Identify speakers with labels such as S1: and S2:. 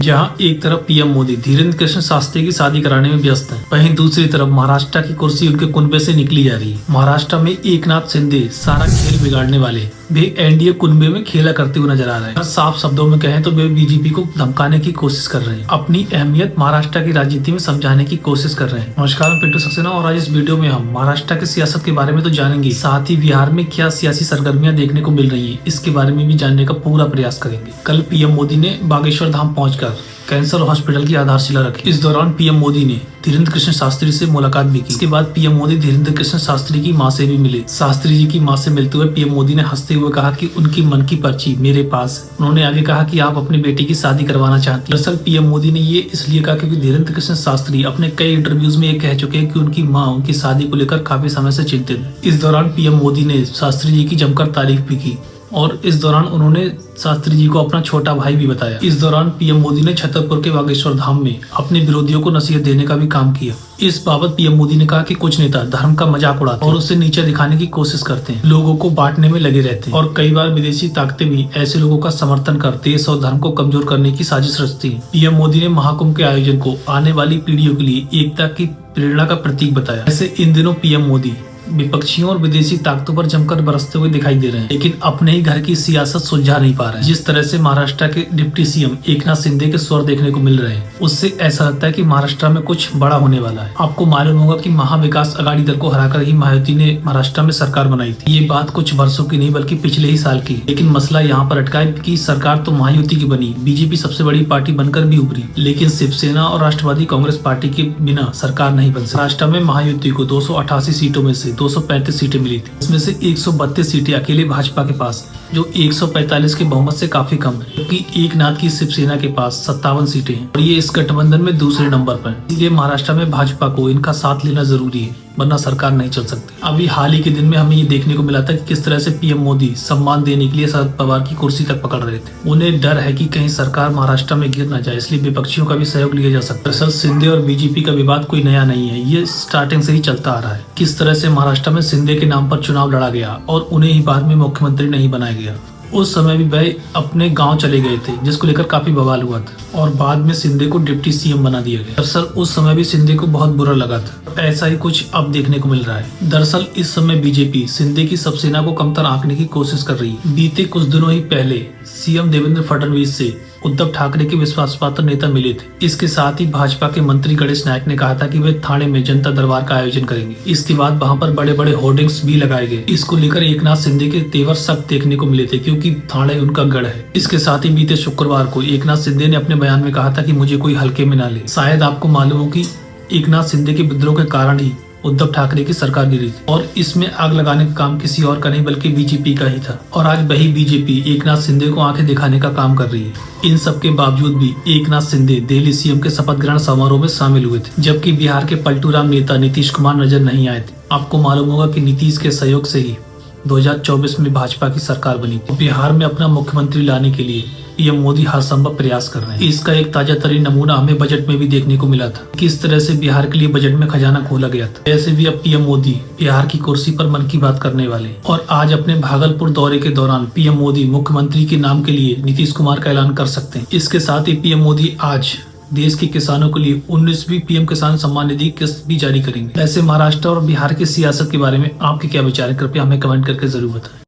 S1: जहां एक तरफ पीएम मोदी धीरेन्द्र कृष्ण शास्त्री की शादी कराने में व्यस्त हैं, वहीं दूसरी तरफ महाराष्ट्र की कुर्सी उनके कुनबे से निकली जा रही है। महाराष्ट्र में एकनाथ शिंदे सारा खेल बिगाड़ने वाले वे एनडीए कुनबे में खेला करते हुए नजर आ रहे हैं। साफ शब्दों में कहें तो वे बीजेपी को धमकाने की कोशिश कर रहे हैं, अपनी अहमियत महाराष्ट्र की राजनीति में समझाने की कोशिश कर रहे हैं। नमस्कार, मैं पिंटू सक्सेना और आज इस वीडियो में हम महाराष्ट्र की सियासत के बारे में तो जानेंगे, साथ ही बिहार में क्या सियासी सरगर्मियां देखने को मिल रही है इसके बारे में भी जानने का पूरा प्रयास करेंगे। कल पीएम मोदी ने बागेश्वर धाम पहुंचकर कैंसर हॉस्पिटल की आधारशिला रखी। इस दौरान पीएम मोदी ने धीरेन्द्र कृष्ण शास्त्री से मुलाकात भी की। इसके बाद पीएम मोदी धीरेन्द्र कृष्ण शास्त्री की मां से भी मिले। शास्त्री जी की मां से मिलते हुए पीएम मोदी ने हंसते हुए कहा कि उनकी मन की पर्ची मेरे पास है। उन्होंने आगे कहा कि आप अपनी बेटी की शादी करवाना चाहती हैं। दरअसल पीएम मोदी ने ये इसलिए कहा क्योंकि धीरेन्द्र कृष्ण शास्त्री अपने कई इंटरव्यूज में ये कह चुके हैं कि उनकी माँ उनकी शादी को लेकर काफी समय से चिंतित है। इस दौरान पीएम मोदी ने शास्त्री जी की जमकर तारीफ भी की और इस दौरान उन्होंने शास्त्री जी को अपना छोटा भाई भी बताया। इस दौरान पीएम मोदी ने छतरपुर के बागेश्वर धाम में अपने विरोधियों को नसीहत देने का भी काम किया। इस बाबत पीएम मोदी ने कहा कि कुछ नेता धर्म का मजाक उड़ाते हैं और उसे नीचे दिखाने की कोशिश करते हैं, लोगों को बांटने में लगे रहते हैं और कई बार विदेशी ताकतें भी ऐसे लोगों का समर्थन कर देश और धर्म को कमजोर करने की साजिश रचती है। पीएम मोदी ने महाकुंभ के आयोजन को आने वाली पीढ़ियों के लिए एकता की प्रेरणा का प्रतीक बताया। ऐसे इन दिनों पीएम मोदी विपक्षियों और विदेशी ताकतों पर जमकर बरसते हुए दिखाई दे रहे हैं, लेकिन अपने ही घर की सियासत सुलझा नहीं पा रहे हैं। जिस तरह से महाराष्ट्र के डिप्टी सीएम एकनाथ शिंदे के स्वर देखने को मिल रहे हैं, उससे ऐसा लगता है कि महाराष्ट्र में कुछ बड़ा होने वाला है। आपको मालूम होगा कि महाविकास आघाड़ी दल को हराकर ही महायुति ने महाराष्ट्र में सरकार बनाई थी। ये बात कुछ वर्षों की नहीं बल्कि पिछले ही साल की। लेकिन मसला यहाँ पर अटका है कि सरकार तो महायुति की बनी, बीजेपी सबसे बड़ी पार्टी बनकर भी उभरी, लेकिन शिवसेना और राष्ट्रवादी कांग्रेस पार्टी के बिना सरकार नहीं बन सकती। महाराष्ट्र में महायुति को 288 सीटों में से 235 सीटें मिली थी। इसमें से 132 सीटें अकेले भाजपा के पास है, जो 145 के बहुमत से काफी कम है, क्योंकि एकनाथ की शिवसेना के पास 57 सीटें हैं और ये इस गठबंधन में दूसरे नंबर पर है। इसलिए महाराष्ट्र में भाजपा को इनका साथ लेना जरूरी है, वरना सरकार नहीं चल सकती। अभी हाल ही के दिन में हमें ये देखने को मिला था कि किस तरह से पीएम मोदी सम्मान देने के लिए शरद पवार की कुर्सी तक पकड़ रहे थे। उन्हें डर है कि कहीं सरकार महाराष्ट्र में गिर न जाए, इसलिए विपक्षियों का भी सहयोग लिया जा सकता है। दरअसल शिंदे और बीजेपी का विवाद कोई नया नहीं है, ये स्टार्टिंग से ही चलता आ रहा है। किस तरह से महाराष्ट्र में शिंदे के नाम पर चुनाव लड़ा गया और उन्हें ही बाद में मुख्यमंत्री नहीं बनाया गया। उस समय भी वह अपने गांव चले गए थे, जिसको लेकर काफी बवाल हुआ था और बाद में शिंदे को डिप्टी सीएम बना दिया गया। दरअसल उस समय भी शिंदे को बहुत बुरा लगा था। ऐसा ही कुछ अब देखने को मिल रहा है। दरअसल इस समय बीजेपी शिंदे की सबसेना को कमतर आंकने की कोशिश कर रही है। बीते कुछ दिनों ही पहले सीएम देवेंद्र फडणवीस से उद्धव ठाकरे के विश्वासपात्र नेता मिले थे। इसके साथ ही भाजपा के मंत्री गणेश नायक ने कहा था कि वे थाने में जनता दरबार का आयोजन करेंगे। इसके बाद वहां पर बड़े बड़े होर्डिंग्स भी लगाए गए। इसको लेकर एकनाथ शिंदे के तेवर सख्त देखने को मिले थे, क्योंकि थाने उनका गढ़ है। इसके साथ ही बीते शुक्रवार को एकनाथ शिंदे ने अपने बयान में कहा था कि मुझे कोई हल्के में ना ले। शायद आपको मालूम हो कि एकनाथ शिंदे के विद्रोह के कारण ही उद्धव ठाकरे की सरकार गिरी थी और इसमें आग लगाने का काम किसी और का नहीं बल्कि बीजेपी का ही था। और आज वही बीजेपी एकनाथ शिंदे को आंखें दिखाने का काम कर रही है। इन सब के बावजूद भी एकनाथ शिंदे दिल्ली सीएम के शपथ ग्रहण समारोह में शामिल हुए थे, जबकि बिहार के पलटूराम नेता नीतीश कुमार नजर नहीं आए थे। आपको मालूम होगा कि नीतीश के सहयोग से ही 2024 में भाजपा की सरकार बनी थी। बिहार में अपना मुख्यमंत्री लाने के लिए पीएम मोदी हर संभव प्रयास कर रहे हैं। इसका एक ताजा तरीन नमूना हमें बजट में भी देखने को मिला था, किस तरह से बिहार के लिए बजट में खजाना खोला गया था। ऐसे भी अब पीएम मोदी बिहार की कुर्सी पर मन की बात करने वाले और आज अपने भागलपुर दौरे के दौरान पीएम मोदी मुख्यमंत्री के नाम के लिए नीतीश कुमार का ऐलान कर सकते हैं। इसके साथ ही पीएम मोदी आज देश के किसानों के लिए 19वीं पीएम किसान सम्मान निधि किस्त भी जारी करेंगे। ऐसे महाराष्ट्र और बिहार की सियासत के बारे में आपके क्या विचार है, कृपया हमें कमेंट करके जरूर बताएं।